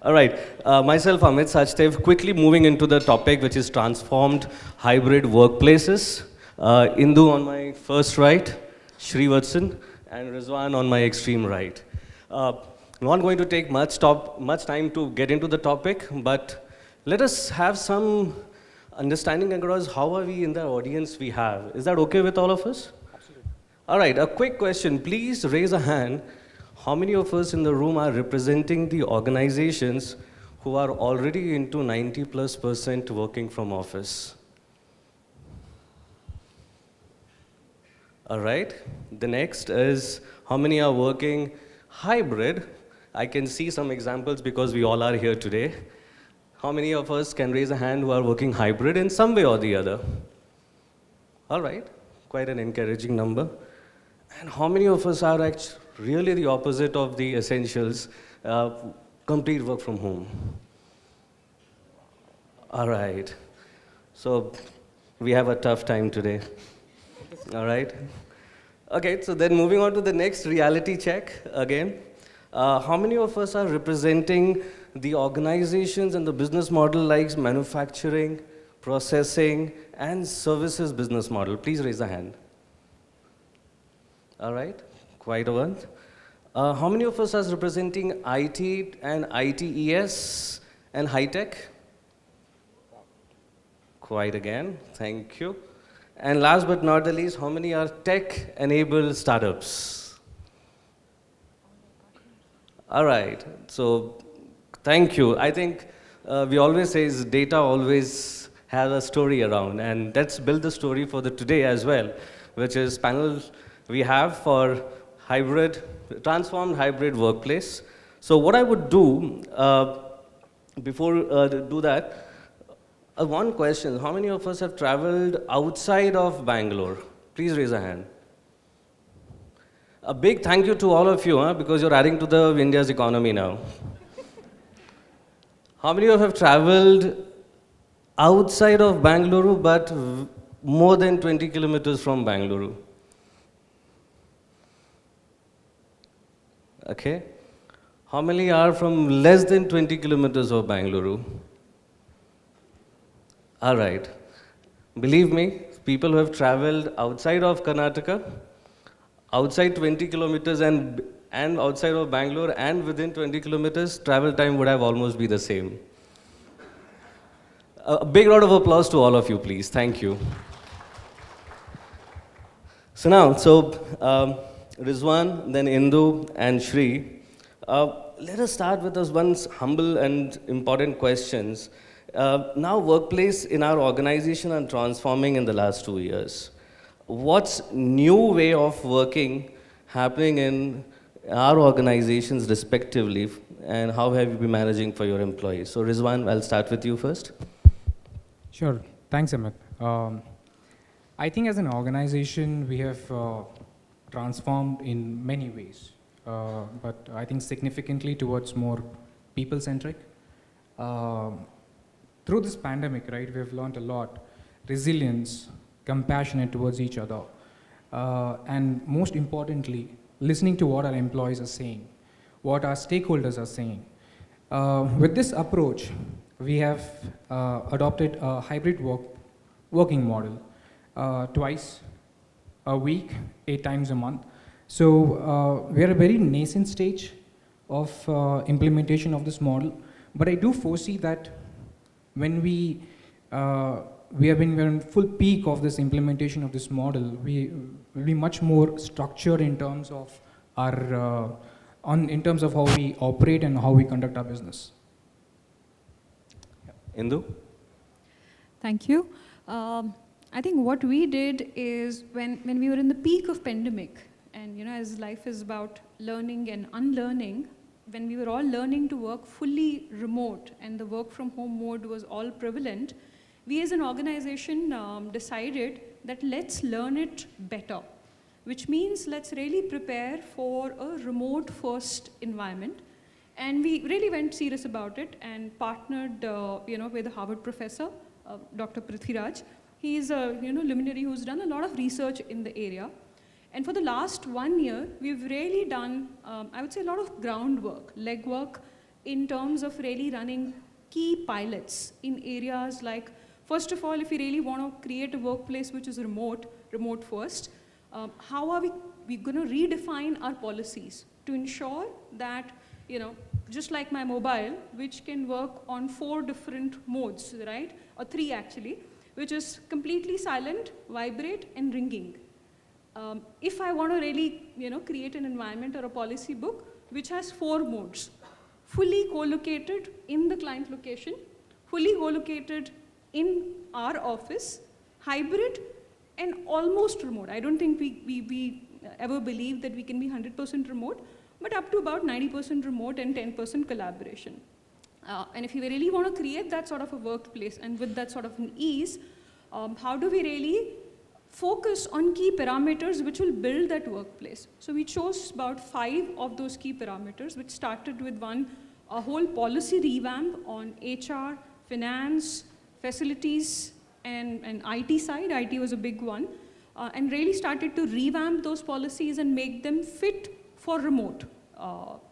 All right, myself Amit, Sachdev, quickly moving into the topic which is transformed hybrid workplaces. Indu on my first right, Srivatsan, and Rizwan on my extreme right. Not going to take much time to get into the topic, but let us have some understanding across how are we in the audience we have. Is that okay with all of us? Absolutely. All right, a quick question. Please raise a hand. How many of us in the room are representing the organizations who are already into 90+% working from office? All right, the next is how many are working hybrid? I can see some examples because we all are here today. How many of us can raise a hand who are working hybrid in some way or the other? All right, quite an encouraging number. And how many of us are actually really the opposite of the essentials, complete work from home? All right, so we have a tough time today. All right. Okay, so then moving on to the next reality check again. How many of us are representing the organizations and the business model like manufacturing, processing, and services business model? Please raise a hand. All right, quite a one. How many of us are representing IT and ITES and high tech? Quite again, thank you. And last but not the least, how many are tech-enabled startups? All right, so thank you. I think we always say data always has a story around, and let's build the story for the today as well, which is panel we have for hybrid, transformed hybrid workplace. So what I would do before do that, one question, how many of us have traveled outside of Bangalore? Please raise a hand. A big thank you to all of you, because you're adding to the India's economy now. How many of you have traveled outside of Bangalore but more than 20 kilometers from Bangalore? Okay. How many are from less than 20 kilometers of Bangalore? All right. Believe me, people who have traveled outside of Karnataka, outside 20 kilometers and outside of Bangalore and within 20 kilometers, travel time would have almost be the same. A big round of applause to all of you, please. Thank you. So now, Rizwan, then Indu, and Shri. Let us start with those one humble and important questions. Now, workplace in our organization are transforming in the last 2 years. What's new way of working happening in our organizations respectively, and how have you been managing for your employees? So, Rizwan, I'll start with you first. Sure. Thanks, Amit. I think as an organization, we have transformed in many ways, but I think significantly towards more people-centric. Through this pandemic, right, we have learned a lot, resilience, compassionate towards each other, and most importantly, listening to what our employees are saying, what our stakeholders are saying. With this approach, we have adopted a hybrid working model, twice a week, 8 times a month. So we are at a very nascent stage of implementation of this model, but I do foresee that when we are in full peak of this implementation of this model, we will be much more structured in terms of our in terms of how we operate and how we conduct our business. Indu? Thank you. I think what we did is when we were in the peak of pandemic, and as life is about learning and unlearning, when we were all learning to work fully remote and the work from home mode was all prevalent, we as an organization decided that let's learn it better, which means let's really prepare for a remote first environment. And we really went serious about it and partnered with a Harvard professor, Dr. 𝗪ποι𝗪. He's a luminary who's done a lot of research in the area. And for the last 1 year, we've really done, I would say, a lot of groundwork, legwork, in terms of really running key pilots in areas like, first of all, if we really want to create a workplace which is remote first, how are we going to redefine our policies to ensure that, just like my mobile, which can work on 4 different modes, right? Or 3 actually, which is completely silent, vibrate, and ringing. If I want to really, create an environment or a policy book which has 4 modes, fully co-located in the client location, fully co-located in our office, hybrid, and almost remote. I don't think we ever believe that we can be 100% remote, but up to about 90% remote and 10% collaboration. And if you really want to create that sort of a workplace and with that sort of an ease, how do we really focus on key parameters which will build that workplace? So we chose about 5 of those key parameters, which started with a whole policy revamp on HR, finance, facilities, and IT side. IT was a big one, and really started to revamp those policies and make them fit for remote,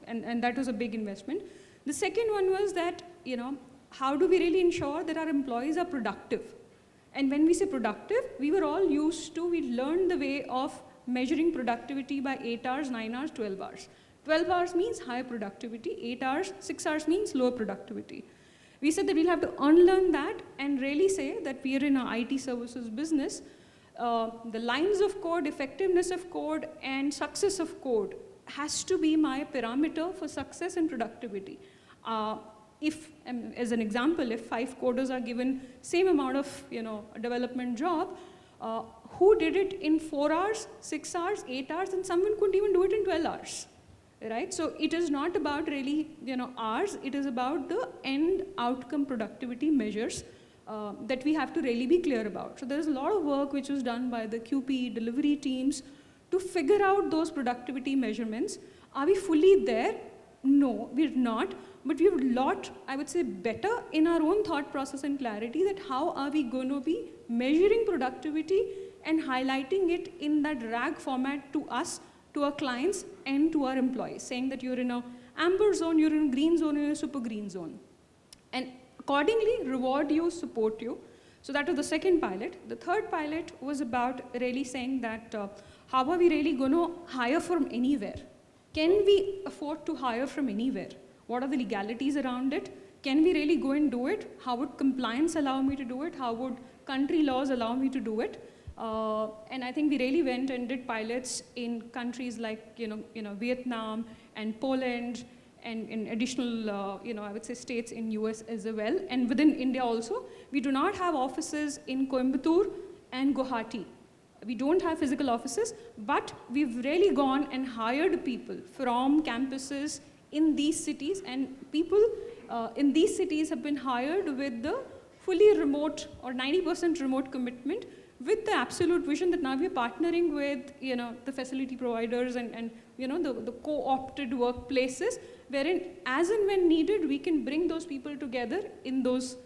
and that was a big investment. The second one was that, how do we really ensure that our employees are productive? And when we say productive, we were all used to, we learned the way of measuring productivity by 8 hours, 9 hours, 12 hours. 12 hours means higher productivity, 8 hours, 6 hours means lower productivity. We said that we'll have to unlearn that and really say that we are in an IT services business. The lines of code, effectiveness of code, and success of code has to be my parameter for success and productivity. As an example, if 5 coders are given same amount of a development job, who did it in 4 hours, 6 hours, 8 hours, and someone couldn't even do it in 12 hours. Right? So it is not about really hours, it is about the end outcome productivity measures that we have to really be clear about. So there's a lot of work which was done by the QP delivery teams to figure out those productivity measurements. Are we fully there? No, we're not, but we're a lot, I would say, better in our own thought process and clarity that how are we going to be measuring productivity and highlighting it in that RAG format to us, to our clients, and to our employees, saying that you're in a amber zone, you're in a green zone, you're in a super green zone. And accordingly, reward you, support you. So that was the second pilot. The third pilot was about really saying that how are we really going to hire from anywhere? Can we afford to hire from anywhere? What are the legalities around it? Can we really go and do it? How would compliance allow me to do it? How would country laws allow me to do it? And I think we really went and did pilots in countries like Vietnam and Poland and in additional I would say states in US as well, and within India also. We do not have offices in Coimbatore and Guwahati. We don't have physical offices, but we've really gone and hired people from campuses in these cities, and people in these cities have been hired with the fully remote or 90% remote commitment, with the absolute vision that now we're partnering with the facility providers and the co-opted workplaces, wherein as and when needed we can bring those people together in those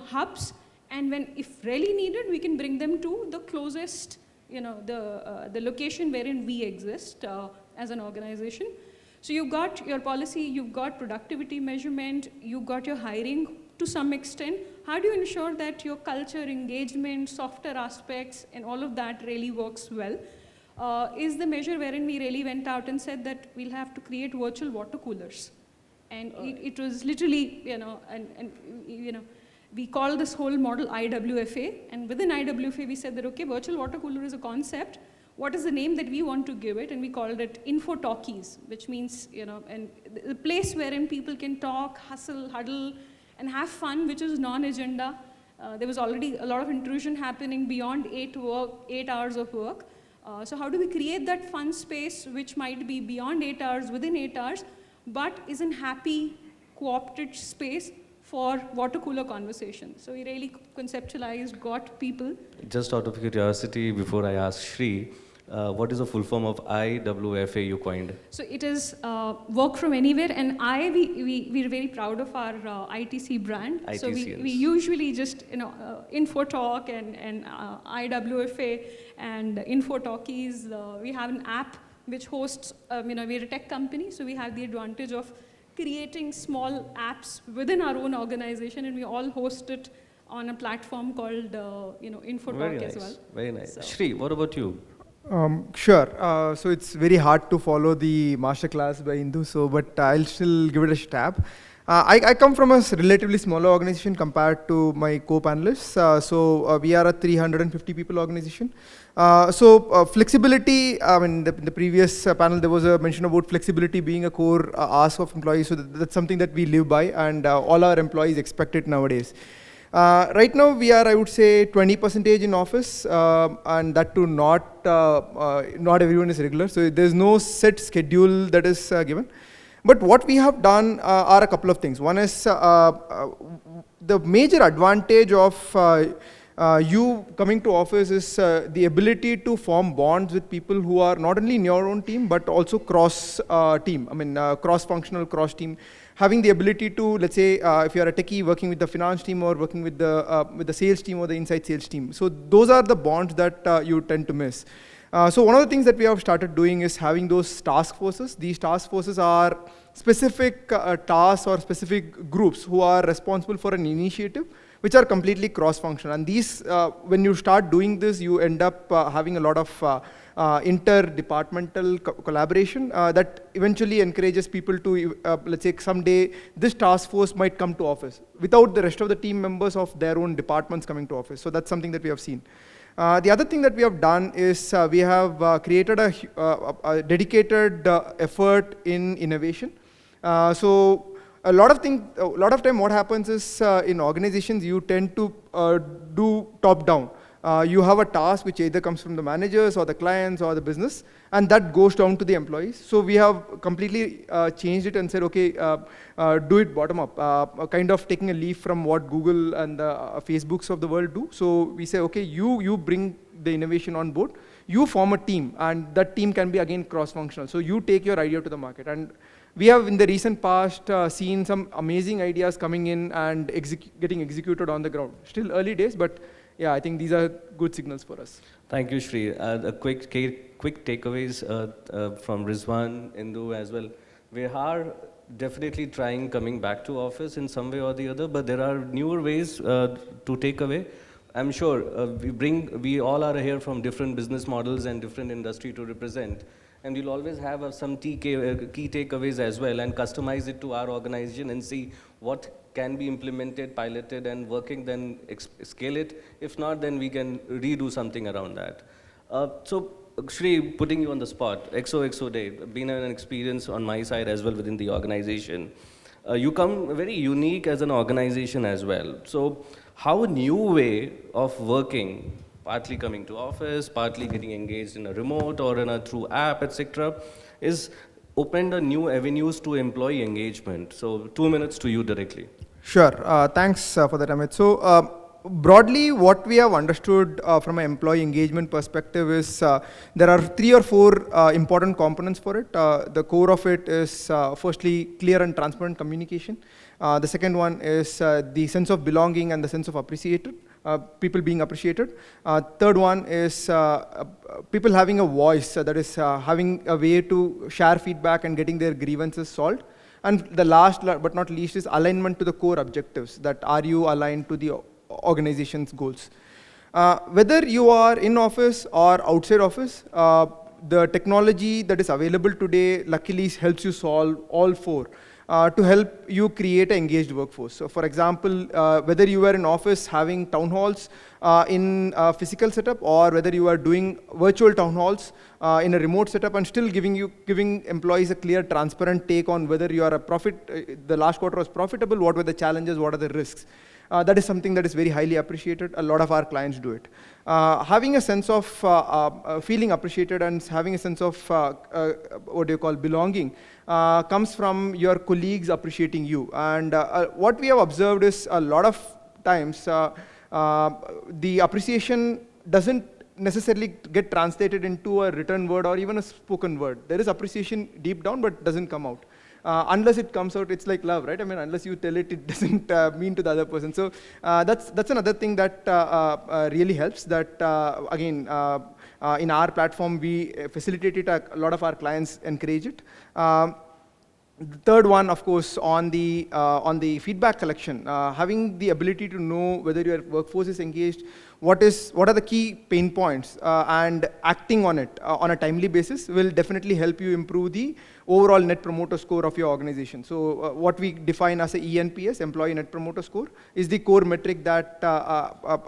hubs, and when if really needed we can bring them to the closest the location wherein we exist as an organization. So you've got your policy, you've got productivity measurement, you've got your hiring to some extent. How do you ensure that your culture, engagement, softer aspects, and all of that really works well? Is the measure wherein we really went out and said that we'll have to create virtual water coolers. And it was literally, we call this whole model IWFA, and within IWFA we said that, okay, virtual water cooler is a concept. What is the name that we want to give it? And we called it Info Talkies, which means, and the place wherein people can talk, hustle, huddle, and have fun, which is non-agenda. There was already a lot of intrusion happening beyond 8 hours of work. So how do we create that fun space, which might be beyond 8 hours, within 8 hours, but is in happy, co-opted space for water cooler conversation? So we really conceptualized, got people. Just out of curiosity, before I ask Shri, what is the full form of IWFA you coined? So it is work from anywhere, and we're very proud of our ITC brand. ITCNs. So we usually just Info Talk and IWFA and Info Talkies. We have an app which hosts. We're a tech company, so we have the advantage of creating small apps within our own organization, and we all host it on a platform called InfoTalk as well. Very nice. So. Shri, what about you? Sure. So it's very hard to follow the masterclass by Indu, but I'll still give it a stab. I come from a relatively smaller organization compared to my co-panelists. We are a 350 people organization. Flexibility, I mean, in the previous panel, there was a mention about flexibility being a core ask of employees. So that's something that we live by, and all our employees expect it nowadays. Right now, we are, I would say, 20% in office, and that too not everyone is regular. So there's no set schedule that is given. But what we have done are a couple of things. One is the major advantage of you coming to office is the ability to form bonds with people who are not only in your own team, but also cross-team. I mean, cross-functional, cross-team. Having the ability to, let's say, if you're a techie working with the finance team or working with the sales team or the inside sales team. So those are the bonds that you tend to miss. So one of the things that we have started doing is having those task forces. These task forces are specific tasks or specific groups who are responsible for an initiative, which are completely cross-functional. And these, when you start doing this, you end up having a lot of inter-departmental collaboration that eventually encourages people to, let's say someday, this task force might come to office without the rest of the team members of their own departments coming to office. So that's something that we have seen. The other thing that we have done is we have created a dedicated effort in innovation. So a lot of time what happens is in organizations you tend to do top-down. You have a task which either comes from the managers or the clients or the business, and that goes down to the employees. So we have completely changed it and said, okay, do it bottom up, kind of taking a leaf from what Google and the Facebooks of the world do. So we say, okay, you bring the innovation on board, you form a team, and that team can be again cross-functional. So you take your idea to the market. And we have in the recent past seen some amazing ideas coming in and getting executed on the ground. Still early days, but yeah, I think these are good signals for us. Thank you, Shri. A quick takeaways from Rizwan, Indu as well. We are definitely trying coming back to office in some way or the other, but there are newer ways to take away. I'm sure we all are here from different business models and different industry to represent. And we'll always have some key takeaways as well and customize it to our organization and see what can be implemented, piloted, and working, then scale it. If not, then we can redo something around that. So, Shri, putting you on the spot, XOXO Day, been an experience on my side as well within the organization. You come very unique as an organization as well. So, how a new way of working, partly coming to office, partly getting engaged in a remote or in a through app, etc., is opened a new avenues to employee engagement. So 2 minutes to you directly. Sure. Thanks for that, Amit. So broadly, what we have understood from an employee engagement perspective is there are 3 or 4 important components for it. The core of it is firstly clear and transparent communication. The second one is the sense of belonging and the sense of appreciated. People being appreciated. Third one is people having a voice, that is having a way to share feedback and getting their grievances solved. And the last but not least is alignment to the core objectives, that are you aligned to the organization's goals. Whether you are in office or outside office, the technology that is available today luckily helps you solve all 4. To help you create an engaged workforce. So for example, whether you are in office having town halls in a physical setup, or whether you are doing virtual town halls in a remote setup and still giving employees a clear, transparent take on whether you are the last quarter was profitable, what were the challenges, what are the risks. That is something that is very highly appreciated. A lot of our clients do it. Having a sense of feeling appreciated and having a sense of belonging comes from your colleagues appreciating you. And what we have observed is a lot of times the appreciation doesn't necessarily get translated into a written word or even a spoken word. There is appreciation deep down, but doesn't come out. Unless it comes out, it's like love, right? I mean, unless you tell it, it doesn't mean to the other person. So that's another thing that really helps. That again, in our platform, we facilitate it. A lot of our clients encourage it. The third one, of course, on the feedback collection, having the ability to know whether your workforce is engaged, what are the key pain points, and acting on it on a timely basis will definitely help you improve the overall net promoter score of your organization. So what we define as a ENPS, Employee Net Promoter Score, is the core metric that,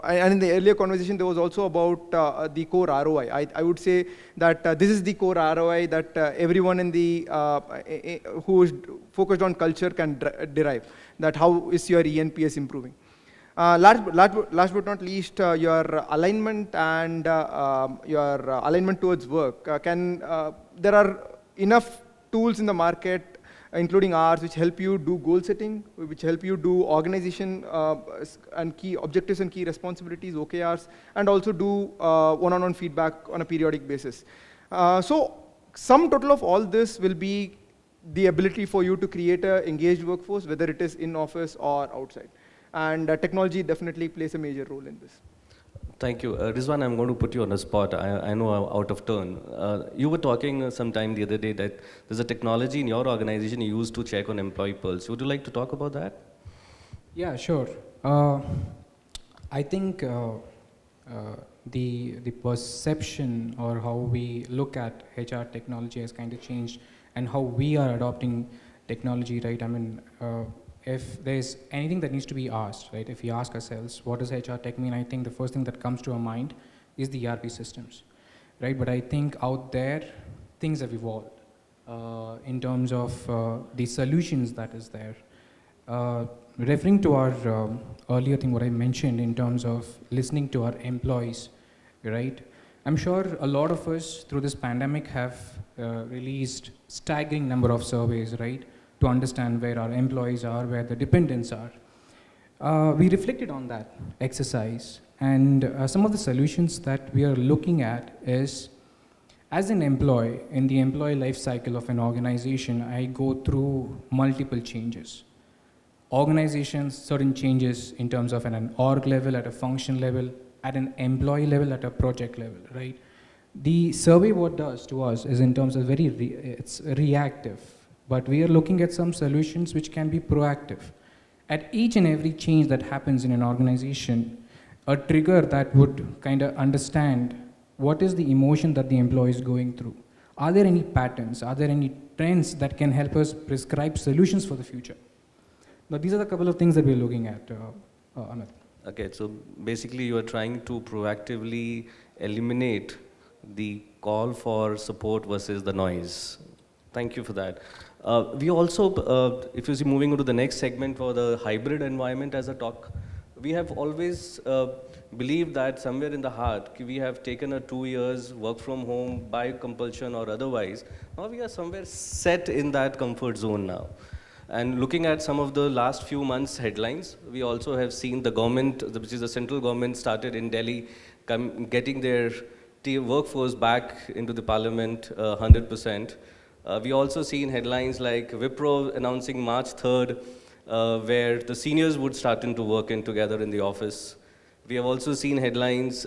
and in the earlier conversation there was also about the core ROI. I would say that this is the core ROI that everyone in the who is focused on culture can derive, that how is your ENPS improving. Last but not least, your alignment and your alignment towards work. There are enough tools in the market, including ours, which help you do goal setting, which help you do organization and key objectives and key responsibilities, OKRs, and also do one-on-one feedback on a periodic basis. So sum total of all this will be the ability for you to create an engaged workforce, whether it is in office or outside. And technology definitely plays a major role in this. Thank you. Rizwan, I'm going to put you on the spot. I know I'm out of turn. You were talking sometime the other day that there's a technology in your organization you use to check on employee pulse. Would you like to talk about that? Yeah, sure. I think the perception or how we look at HR technology has kind of changed, and how we are adopting technology, right? I mean, if there's anything that needs to be asked, right? If we ask ourselves, what does HR tech mean? I think the first thing that comes to our mind is the ERP systems, right? But I think out there, things have evolved in terms of the solutions that is there. Referring to our earlier thing, what I mentioned in terms of listening to our employees, right? I'm sure a lot of us through this pandemic have released staggering number of surveys, right? To understand where our employees are, where the dependents are. We reflected on that exercise, and some of the solutions that we are looking at is, as an employee, in the employee life cycle of an organization, I go through multiple changes. Organizations, certain changes in terms of at an org level, at a function level, at an employee level, at a project level, right? The survey what does to us is in terms of it's reactive. But we are looking at some solutions which can be proactive. At each and every change that happens in an organization, a trigger that would kind of understand what is the emotion that the employee is going through. Are there any patterns? Are there any trends that can help us prescribe solutions for the future? Now, these are the couple of things that we're looking at, Amit. Okay, so basically you are trying to proactively eliminate the call for support versus the noise. Thank you for that. We also, if you see, moving on to the next segment for the hybrid environment as a talk, we have always believed that somewhere in the heart, we have taken a 2 years work from home by compulsion or otherwise. Now we are somewhere set in that comfort zone now. And looking at some of the last few months' headlines, we also have seen the government, which is the central government, started in Delhi, getting their workforce back into the parliament 100%. We also seen headlines like Wipro announcing March 3rd, where the seniors would start to work in together in the office. We have also seen headlines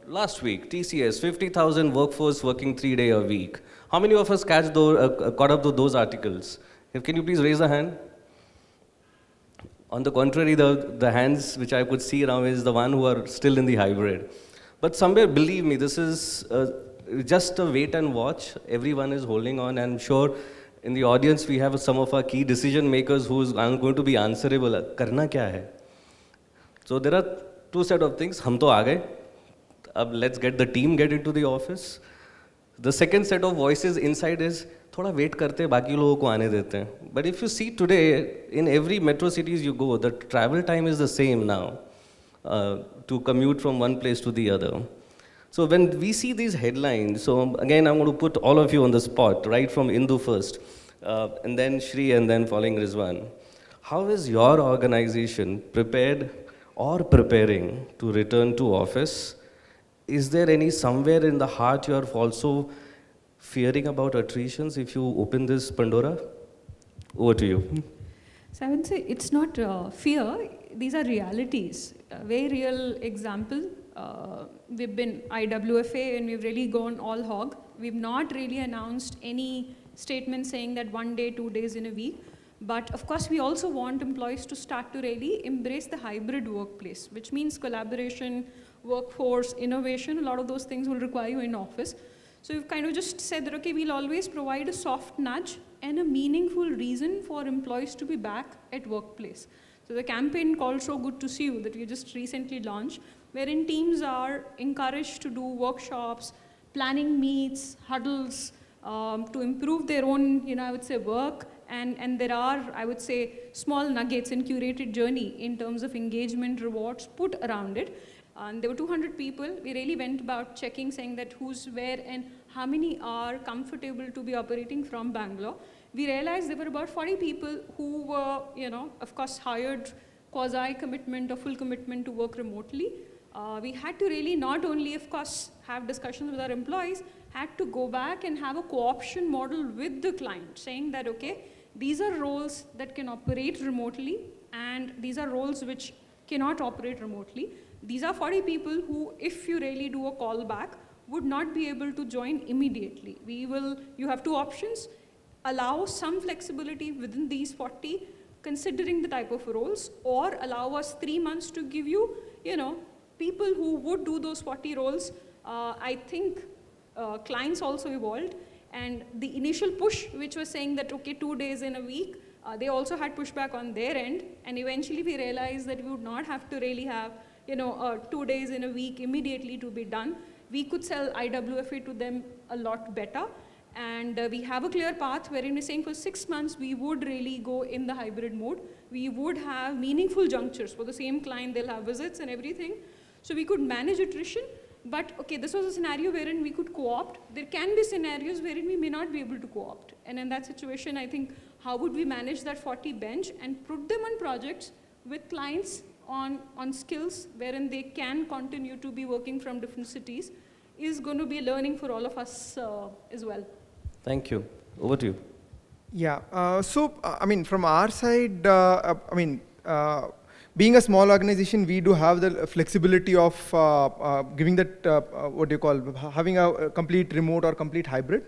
last week, TCS, 50,000 workforce working 3 days a week. How many of us caught up to those articles? Can you please raise a hand? On the contrary, the hands which I could see now is the one who are still in the hybrid. But somewhere, believe me, this is just a wait and watch. Everyone is holding on. I'm sure in the audience we have some of our key decision makers who are going to be answerable. Karna kya hai? So there are two set of things. Hum to aa gaye. Ab let's get the team get into the office. The second set of voices inside is थोड़ा wait करते हैं, बाकी लोगों को आने देते हैं. But if you see today, in every metro cities you go, the travel time is the same now to commute from one place to the other. So when we see these headlines, so again I'm going to put all of you on the spot, right from Indu first, and then Shri, and then following Rizwan. How is your organization prepared or preparing to return to office? Is there any somewhere in the heart you are also fearing about attritions if you open this Pandora? Over to you. So I would say it's not fear, these are realities. A very real example, we've been IWFA and we've really gone all hog. We've not really announced any statement saying that 1 day, 2 days in a week. But of course, we also want employees to start to really embrace the hybrid workplace, which means collaboration, workforce, innovation. A lot of those things will require you in office. So we've kind of just said that, okay, we'll always provide a soft nudge and a meaningful reason for employees to be back at workplace. So the campaign called So Good to See You that we just recently launched, wherein teams are encouraged to do workshops, planning meets, huddles, to improve their own, I would say, work. And there are, I would say, small nuggets and curated journey in terms of engagement rewards put around it. And there were 200 people. We really went about checking, saying that who's where and how many are comfortable to be operating from Bangalore. We realized there were about 40 people who were, of course, hired quasi-commitment or full commitment to work remotely. We had to really not only, of course, have discussions with our employees, had to go back and have a co-option model with the client, saying that, okay, these are roles that can operate remotely, and these are roles which cannot operate remotely. These are 40 people who, if you really do a call back, would not be able to join immediately. You have two options: allow some flexibility within these 40, considering the type of roles, or allow us 3 months to give you, people who would do those 40 roles. I think clients also evolved, and the initial push, which was saying that, okay, 2 days in a week, they also had pushback on their end, and eventually we realized that we would not have to really have 2 days in a week immediately to be done. We could sell IWFA to them a lot better, and we have a clear path wherein we're saying for 6 months we would really go in the hybrid mode. We would have meaningful junctures for the same client. They'll have visits and everything, so we could manage attrition. But okay, this was a scenario wherein we could co-opt. There can be scenarios wherein we may not be able to co-opt, and in that situation, I think, how would we manage that 40 bench and put them on projects with clients on skills wherein they can continue to be working from different cities is going to be a learning for all of us as well. Thank you. Over to you. Yeah, from our side, being a small organization, we do have the flexibility of giving that, having a complete remote or complete hybrid.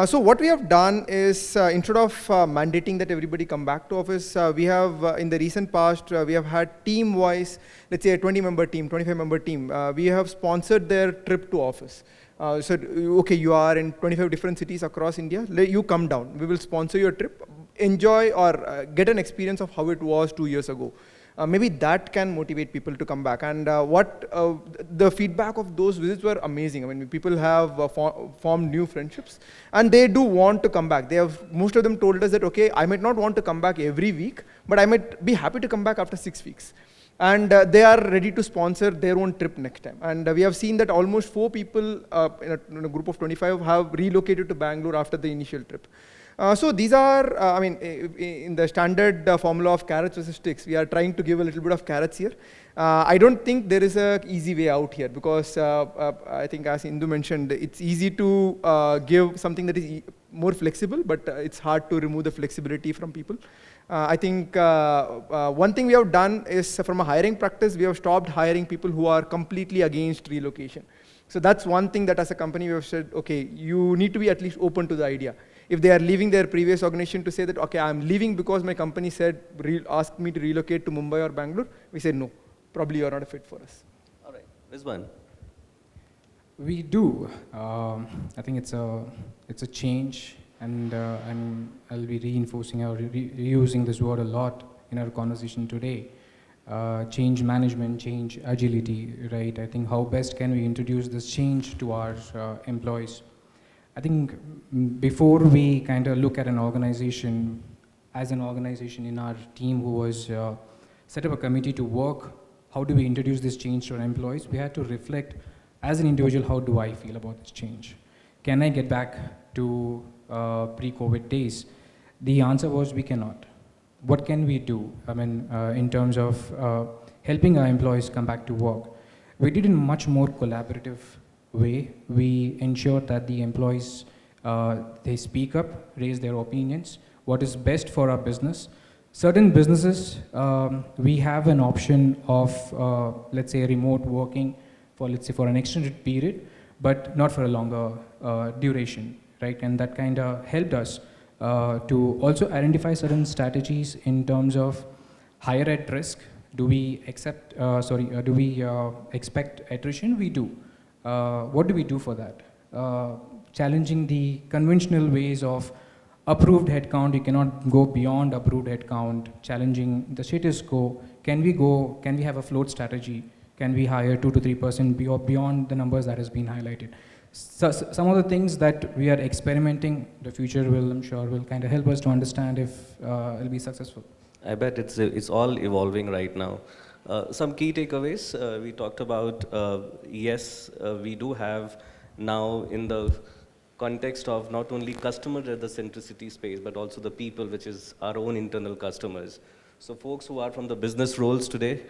So what we have done is, instead of mandating that everybody come back to office, we have, in the recent past, we have had team-wise, let's say a 20-member team, 25-member team, we have sponsored their trip to office. So, okay, you are in 25 different cities across India, you come down, we will sponsor your trip, enjoy or get an experience of how it was 2 years ago. Maybe that can motivate people to come back. And the feedback of those visits were amazing. I mean, people have formed new friendships, and they do want to come back. Most of them told us that, okay, I might not want to come back every week, but I might be happy to come back after 6 weeks. And they are ready to sponsor their own trip next time. And we have seen that almost 4 people in a group of 25 have relocated to Bangalore after the initial trip. So these are, in the standard formula of carrots versus sticks, we are trying to give a little bit of carrots here. I don't think there is an easy way out here, because I think, as Indu mentioned, it's easy to give something that is more flexible, but it's hard to remove the flexibility from people. I think one thing we have done is, from a hiring practice, we have stopped hiring people who are completely against relocation. So that's one thing that as a company we have said, okay, you need to be at least open to the idea. If they are leaving their previous organization, to say that, okay, I'm leaving because my company said, asked me to relocate to Mumbai or Bangalore, we said, no, probably you're not a fit for us. All right, Rizwan. We do. I think it's a change, and I'll be reinforcing or reusing this word a lot in our conversation today. Change management, change agility, right? I think how best can we introduce this change to our employees? I think before we kind of look at an organization, as an organization in our team who was set up a committee to work, how do we introduce this change to our employees? We had to reflect, as an individual, how do I feel about this change? Can I get back to pre-COVID days? The answer was we cannot. What can we do? I mean, in terms of helping our employees come back to work? We did in a much more collaborative way. We ensured that the employees, they speak up, raise their opinions, what is best for our business. Certain businesses, we have an option of, let's say, remote working for, let's say, for an extended period, but not for a longer duration, right? And that kind of helped us to also identify certain strategies in terms of higher at risk. Do we expect attrition? We do. What do we do for that? Challenging the conventional ways of approved headcount. You cannot go beyond approved headcount. Challenging the status quo. Can we have a float strategy? Can we hire 2 to 3% beyond the numbers that has been highlighted? So, some of the things that we are experimenting, the future will, I'm sure, will kind of help us to understand if it'll be successful. I bet it's all evolving right now. Some key takeaways, we talked about, yes, we do have now in the context of not only customer at the centricity space, but also the people, which is our own internal customers. So folks who are from the business roles today,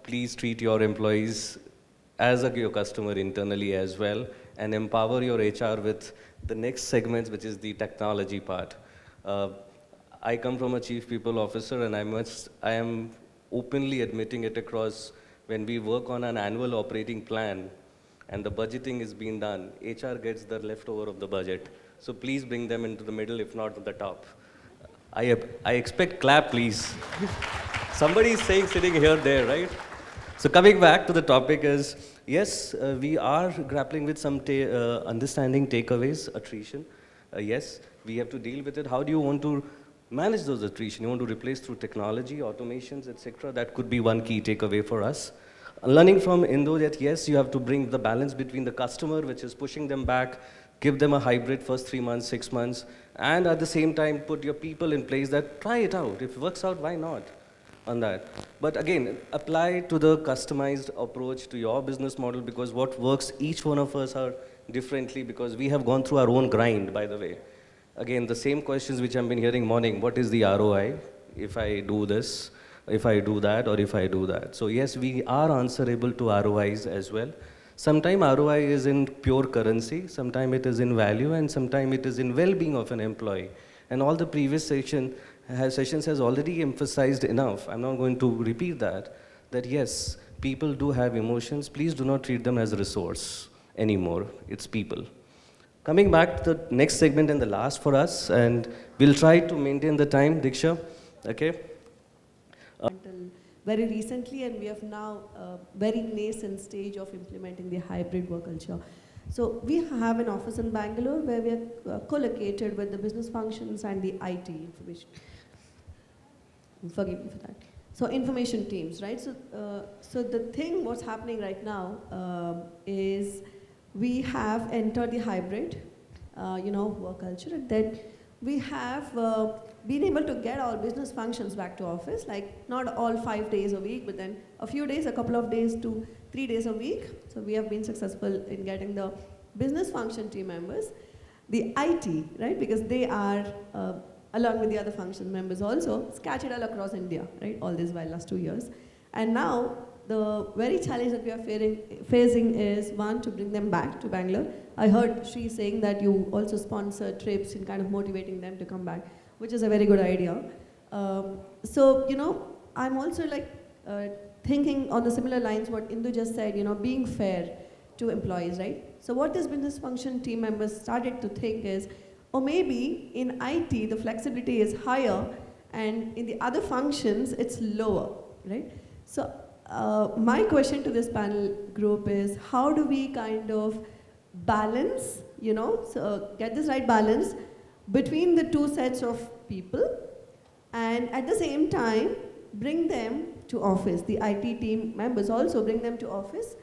please treat your employees as your customer internally as well, and empower your HR with the next segments, which is the technology part. I come from a chief people officer, and I am openly admitting it across when we work on an annual operating plan and the budgeting is being done, HR gets the leftover of the budget. So please bring them into the middle, if not at the top. I expect clap, please. Somebody is saying sitting here, there, right? So coming back to the topic is, yes, we are grappling with some understanding takeaways, attrition. Yes, we have to deal with it. How do you want to manage those attrition? You want to replace through technology, automations, etc. That could be one key takeaway for us. Learning from Indu that yes, you have to bring the balance between the customer, which is pushing them back, give them a hybrid first 3 months, 6 months, and at the same time put your people in place that try it out. If it works out, why not on that? But again, apply to the customized approach to your business model, because what works, each one of us are differently, because we have gone through our own grind, by the way. Again, the same questions which I've been hearing morning, what is the ROI if I do this, if I do that, or if I do that? So yes, we are answerable to ROIs as well. Sometimes ROI is in pure currency, sometimes it is in value, and sometimes it is in well-being of an employee. And all the previous sessions has already emphasized enough. I'm not going to repeat that yes, people do have emotions. Please do not treat them as a resource anymore. It's people. Coming back to the next segment and the last for us, and we'll try to maintain the time, Diksha, okay? Until very recently, and we have now a very nascent stage of implementing the hybrid work culture. So we have an office in Bangalore where we are co-located with the business functions and the IT information. Forgive me for that. So information teams, right? So the thing what's happening right now is we have entered the hybrid, work culture, and then we have been able to get our business functions back to office, like not all 5 days a week, but then a few days, a couple of days to 3 days a week. So we have been successful in getting the business function team members, the IT, right? Because they are, along with the other function members also, scattered all across India, right? All this while last 2 years. And now, the very challenge that we are facing is, one, to bring them back to Bangalore. I heard Sri saying that you also sponsor trips and kind of motivating them to come back, which is a very good idea. I'm also thinking on the similar lines what Indu just said, being fair to employees, right? So what this business function team members started to think is, or maybe in IT, the flexibility is higher, and in the other functions, it's lower, right? So my question to this panel group is, how do we kind of balance, get this right balance between the two sets of people, and at the same time, bring them to office, the IT team members also bring them to office,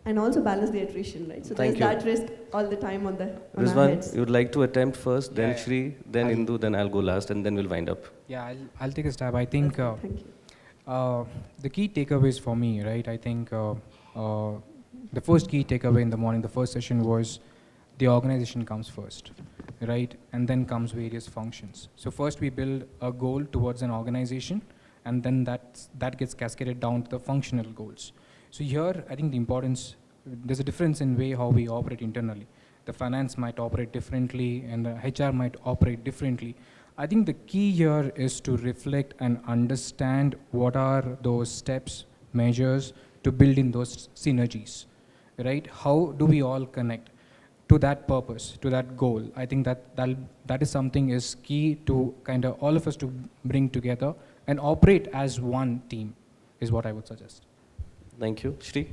and also balance the attrition, right? So there's that risk all the time on Rizwan, you would like to attempt first, then Shri, then Indu, then I'll go last, and then we'll wind up. Yeah, I'll take a stab. I think thank you. The key takeaways for me, right? I think the first key takeaway in the morning, the first session was the organization comes first, right? And then comes various functions. So first we build a goal towards an organization, and then that gets cascaded down to the functional goals. So here, I think the importance, there's a difference in way how we operate internally. The finance might operate differently, and the HR might operate differently. I think the key here is to reflect and understand what are those steps, measures to build in those synergies, right? How do we all connect? to that purpose, to that goal. I think that is something is key to kind of all of us to bring together and operate as one team, is what I would suggest. Thank you. Shri?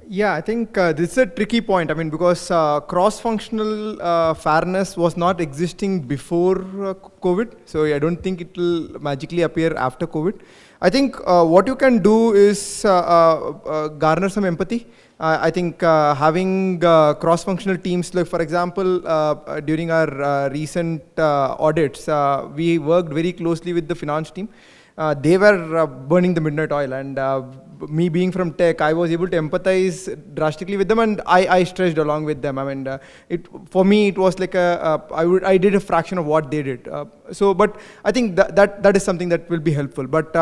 Yeah, I think this is a tricky point. I mean, because cross-functional fairness was not existing before COVID, so I don't think it will magically appear after COVID. I think what you can do is garner some empathy. I think having cross-functional teams, like for example, during our recent audits, we worked very closely with the finance team. They were burning the midnight oil, and me being from tech, I was able to empathize drastically with them, and I stretched along with them. I mean, for me, it was like I did a fraction of what they did. But I think that is something that will be helpful. But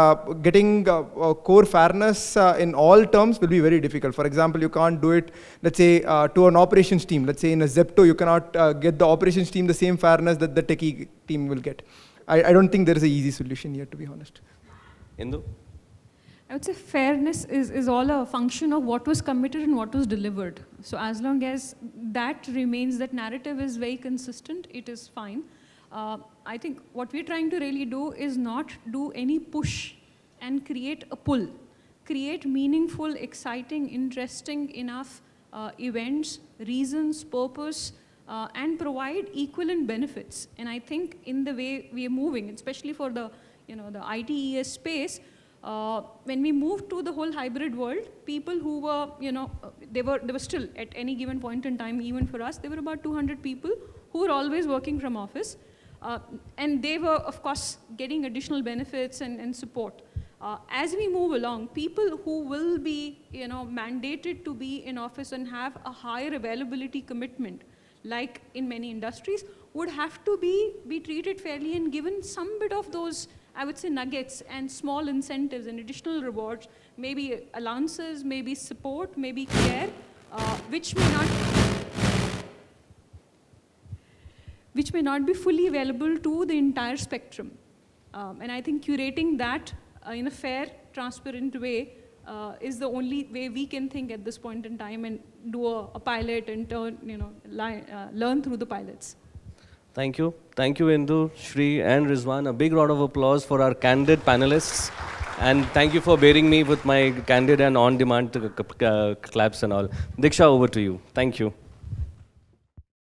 getting core fairness in all terms will be very difficult. For example, you can't do it, let's say, to an operations team. Let's say in a Zepto, you cannot get the operations team the same fairness that the techie team will get. I don't think there is an easy solution here, to be honest. Indu? I would say fairness is all a function of what was committed and what was delivered. So as long as that remains, that narrative is very consistent, it is fine. I think what we're trying to really do is not do any push and create a pull. Create meaningful, exciting, interesting enough events, reasons, purpose, and provide equivalent benefits. And I think in the way we are moving, especially for the the ITES space, when we moved to the whole hybrid world, people who were, they were still at any given point in time, even for us, there were about 200 people who were always working from office. And they were, of course, getting additional benefits and support. As we move along, people who will be, mandated to be in office and have a higher availability commitment, like in many industries, would have to be treated fairly and given some bit of those, I would say, nuggets and small incentives and additional rewards, maybe allowances, maybe support, maybe care, which may not be fully available to the entire spectrum. And I think curating that in a fair, transparent way is the only way we can think at this point in time and do a pilot and learn through the pilots. Thank you. Thank you, Indu, Shri, and Rizwan. A big round of applause for our candid panelists. And thank you for bearing me with my candid and on-demand claps and all. Diksha, over to you. Thank you.